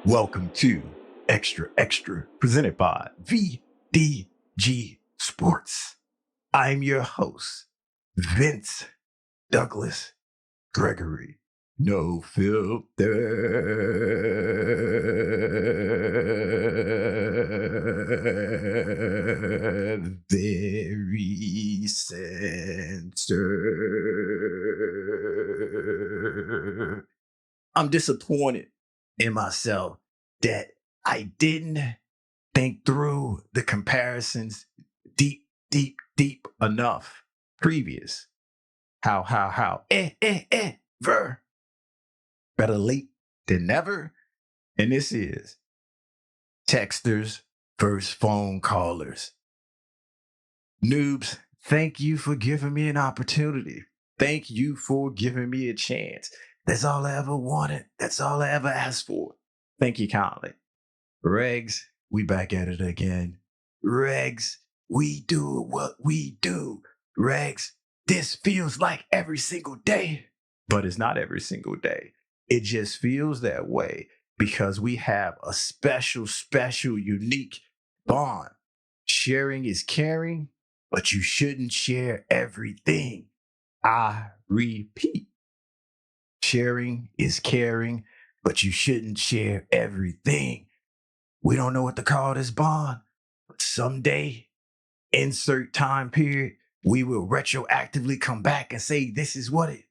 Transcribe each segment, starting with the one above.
Welcome to Xtra, presented by VDG Sports. I'm your host, Vince Douglas Gregory. No filter. Very censored. I'm disappointed in myself that I didn't think through the comparisons deep enough previous. How. Ver. Better late than never. And this is texters versus phone callers. Noobs, thank you for giving me an opportunity. Thank you for giving me a chance. That's all I ever wanted. That's all I ever asked for. Thank you kindly. Regs, we back at it again. Regs, we do what we do. Regs, this feels like every single day, but it's not every single day. It just feels that way because we have a special, unique bond. Sharing is caring, but you shouldn't share everything. I repeat. Sharing is caring, but you shouldn't share everything. We don't know what to call this bond, but someday, insert time period, we will retroactively come back and say, this is what it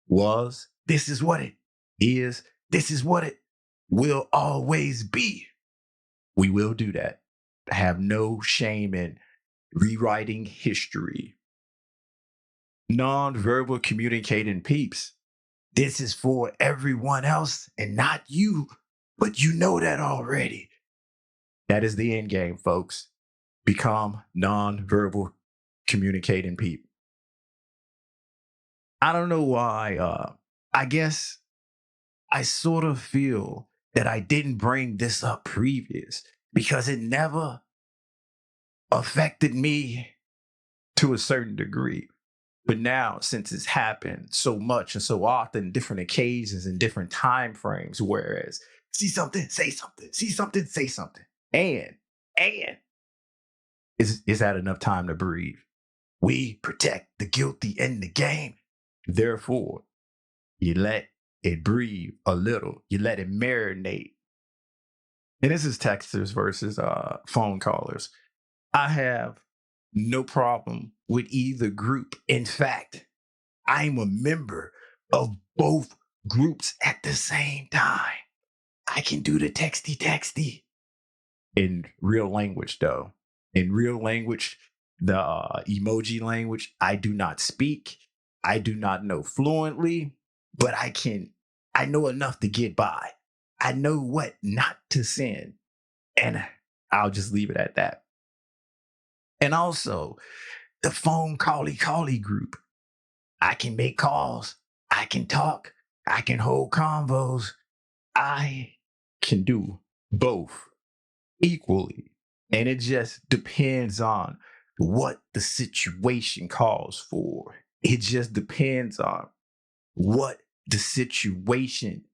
was, this is what it is, this is what it will always be. We will do that. Have no shame in rewriting history. Non-verbal communicating peeps. This is for everyone else and not you, but you know that already. That is the end game, folks. Become non-verbal communicating people. I don't know why. I guess I sort of feel that I didn't bring this up previous because it never affected me to a certain degree. But now, since it's happened so much and so often, different occasions and different time frames, whereas see something, say something, see something, say something. And is that enough time to breathe? We protect the guilty in the game. Therefore, you let it breathe a little. You let it marinate. And this is texters versus phone callers. I have no problem with either group. In fact, I'm a member of both groups at the same time. I can do the texty. In real language, though. In real language, the emoji language, I do not speak. I do not know fluently, but I know enough to get by. I know what not to send. And I'll just leave it at that. And also, the phone cally group. I can make calls. I can talk. I can hold convos. I can do both equally. And it just depends on what the situation calls for. It just depends on what the situation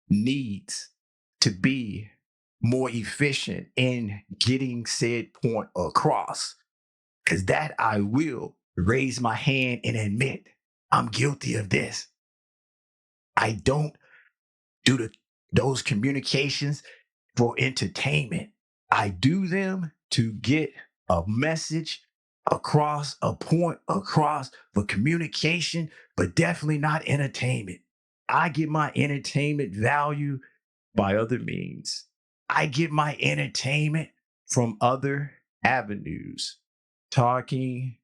needs to be more efficient in getting said point across. Because that I will raise my hand and admit I'm guilty of this. I don't do those communications for entertainment. I do them to get a message across, a point across for communication, but definitely not entertainment. I get my entertainment value by other means. I get my entertainment from other avenues. Talking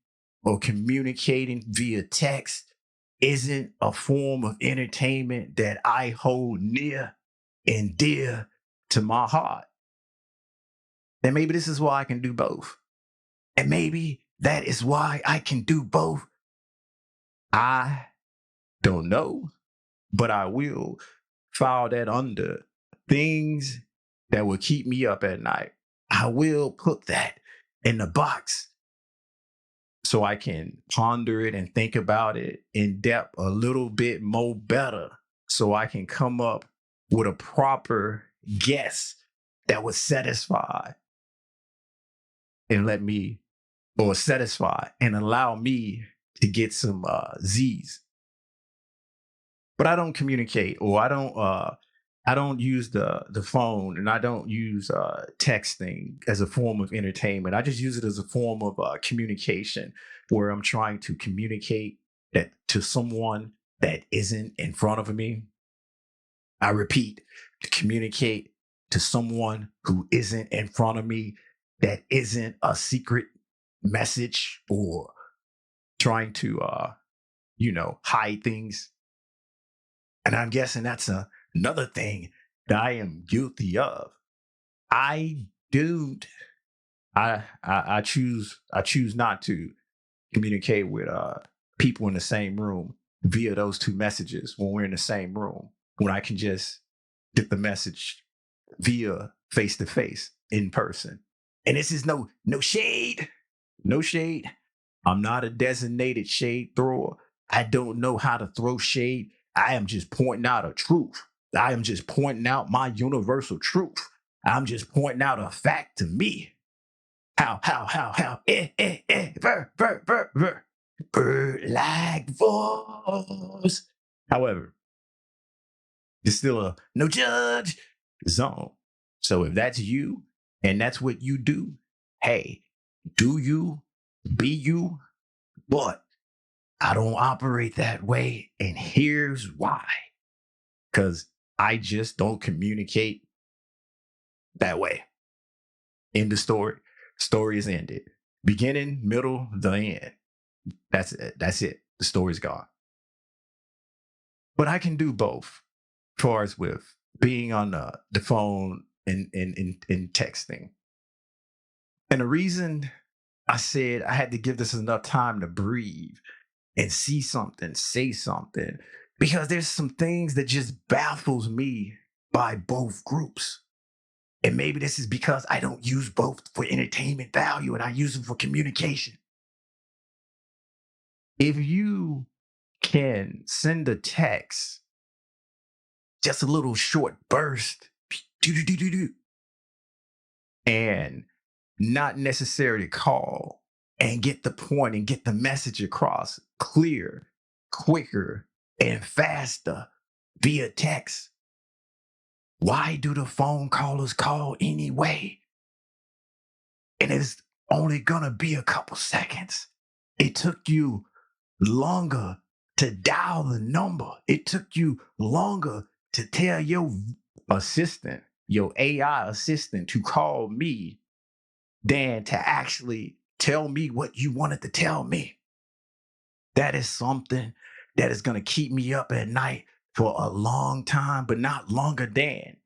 or communicating via text isn't a form of entertainment that I hold near and dear to my heart. And maybe this is why I can do both. And maybe that is why I can do both. I don't know, but I will file that under things that will keep me up at night. I will put that in the box so I can ponder it and think about it in depth a little bit more better so I can come up with a proper guess that would satisfy and let me, or satisfy and allow me to get some Z's. But I don't communicate, or I don't use the phone, and I don't use texting as a form of entertainment. I just use it as a form of communication, where I'm trying to communicate that to someone that isn't in front of me. I repeat, to communicate to someone who isn't in front of me, that isn't a secret message or trying to hide things. And I'm guessing that's another thing that I am guilty of. I do. I choose not to communicate with people in the same room via those two messages when we're in the same room, when I can just get the message via face to face in person. And this is no shade, no shade. I'm not a designated shade thrower. I don't know how to throw shade. I am just pointing out a truth. I am just pointing out my universal truth. I'm just pointing out a fact to me. How, ver. Bird like voice. However, it's still a no judge zone. So if that's you and that's what you do, hey, do you, be you, but I don't operate that way. And here's why. Because I just don't communicate that way. End the story. Story is ended. Beginning, middle, the end. That's it. That's it. The story's gone. But I can do both, as far as with being on the phone and texting. And the reason I said I had to give this enough time to breathe and see something, say something, because there's some things that just baffles me by both groups. And maybe this is because I don't use both for entertainment value and I use them for communication. If you can send a text, just a little short burst, and not necessarily call and get the point and get the message across clear, quicker, and faster via text, why do the phone callers call anyway? And it's only gonna be a couple seconds. It took you longer to dial the number. It took you longer to tell your assistant, your AI assistant, to call me than to actually tell me what you wanted to tell me. That is something that is going to keep me up at night for a long time, but not longer than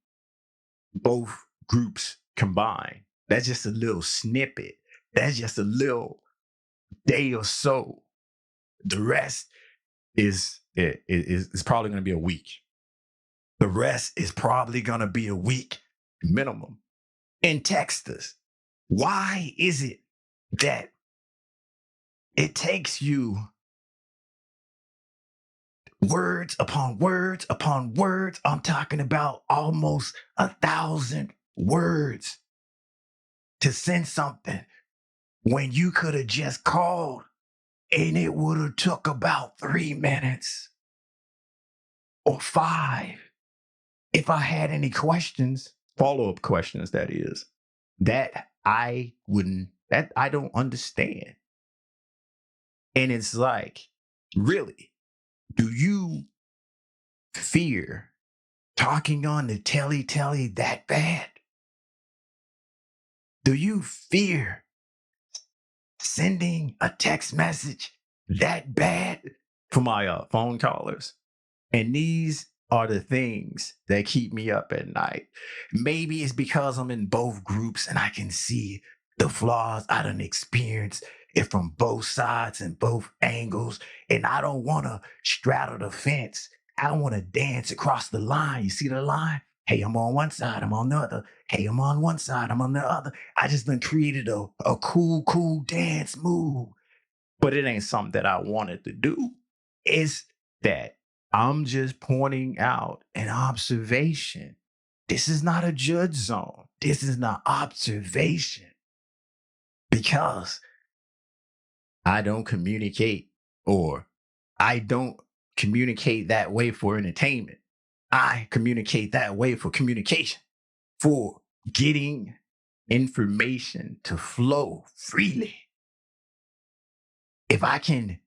both groups combined. That's just a little snippet. That's just a little day or so. The rest is probably going to be a week. The rest is probably going to be a week minimum. And text us. Why is it that it takes you words upon words upon words? I'm talking about almost 1,000 words to send something when you could have just called and it would have took about 3 minutes or 5. If I had any questions, follow-up questions, that is, that I wouldn't, that I don't understand. And it's like, really, do you fear talking on the telly that bad? Do you fear sending a text message that bad for my phone callers? And these are the things that keep me up at night. Maybe it's because I'm in both groups and I can see the flaws. I done experienced it from both sides and both angles. And I don't want to straddle the fence. I want to dance across the line. You see the line? Hey, I'm on one side, I'm on the other. Hey, I'm on one side, I'm on the other. I just done created a cool dance move. But it ain't something that I wanted to do. It's that I'm just pointing out an observation This is not a judge zone. This is not observation. Because I don't communicate, or I don't communicate that way for entertainment. I communicate that way for communication, for getting information to flow freely. If I can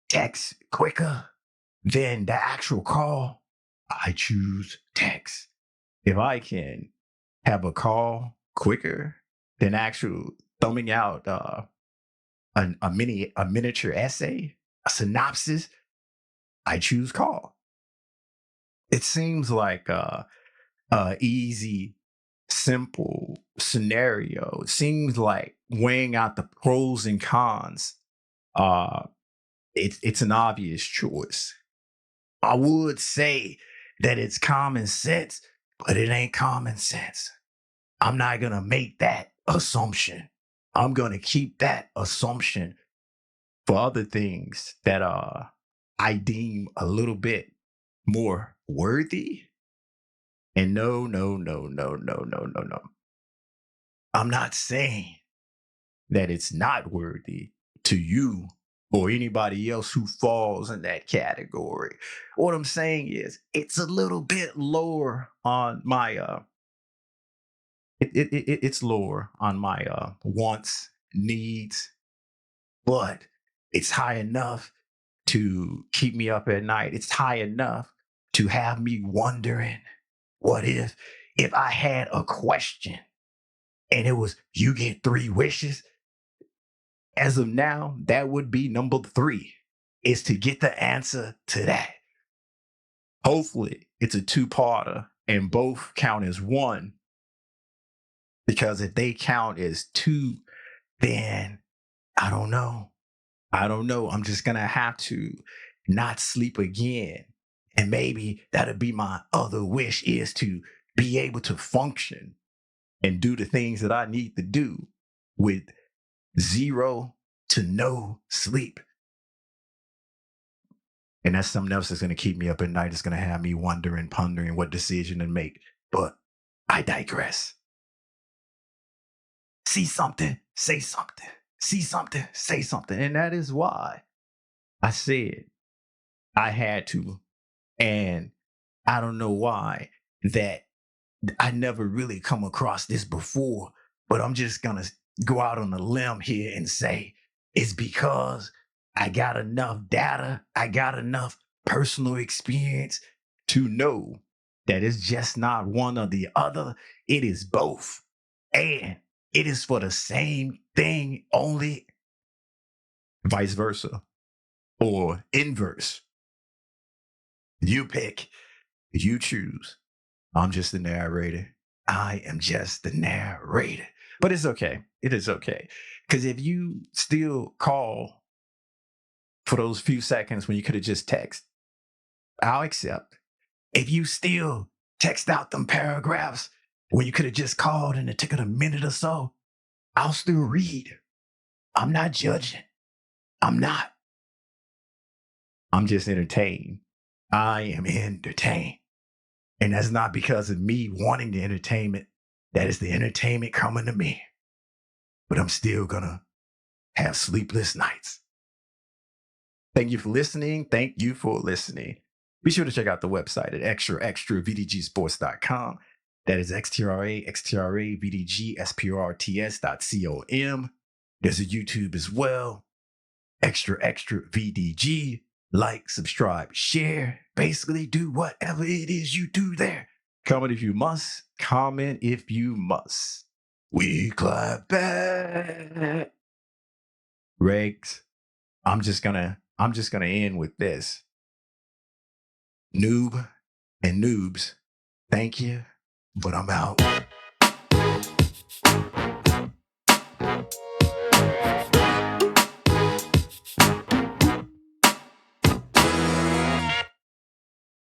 text quicker than the actual call, I choose text. If I can have a call quicker than actual thumbing out a miniature essay, a synopsis, I choose call. It seems like a easy, simple scenario. It seems like weighing out the pros and cons. Uh, it's an obvious choice. I would say that it's common sense, but it ain't common sense. I'm not gonna make that assumption. I'm gonna keep that assumption for other things that I deem a little bit more worthy. And no. I'm not saying that it's not worthy to you or anybody else who falls in that category. What I'm saying is it's a little bit lower on my it's lower on my wants, needs, but it's high enough to keep me up at night. It's high enough to have me wondering, what if I had a question and it was, you get 3 wishes? As of now, that would be number 3, is to get the answer to that. Hopefully, it's a 2-parter and both count as 1, because if they count as 2, then I don't know. I'm just going to have to not sleep again. And maybe that'll be my other wish, is to be able to function and do the things that I need to do with 0 to no sleep. And that's something else that's going to keep me up at night. It's going to have me wondering, pondering what decision to make. But I digress. See something, say something. See something, say something. And that is why I said I had to. And I don't know why that I never really come across this before, but I'm just going to go out on a limb here and say it's because I got enough data, I got enough personal experience to know that it's just not one or the other. It is both. And it is for the same thing, only vice versa or inverse. You pick, you choose. I'm just the narrator. I am just the narrator. But it's okay. It is okay. Because if you still call for those few seconds when you could have just texted, I'll accept. If you still text out them paragraphs when you could have just called and it took it a minute or so, I'll still read. I'm not judging. I'm not. I'm just entertained. I am entertained. And that's not because of me wanting the entertainment. That is the entertainment coming to me. But I'm still going to have sleepless nights. Thank you for listening. Thank you for listening. Be sure to check out the website at extravdgsports.com. That is xtravdgsports.com. There's a YouTube as well. Extra VDG. Like, subscribe, share. Basically, do whatever it is you do there. Comment if you must. Comment if you must. We clap back. Regs, I'm just gonna end with this. Noob and noobs, thank you, but I'm out.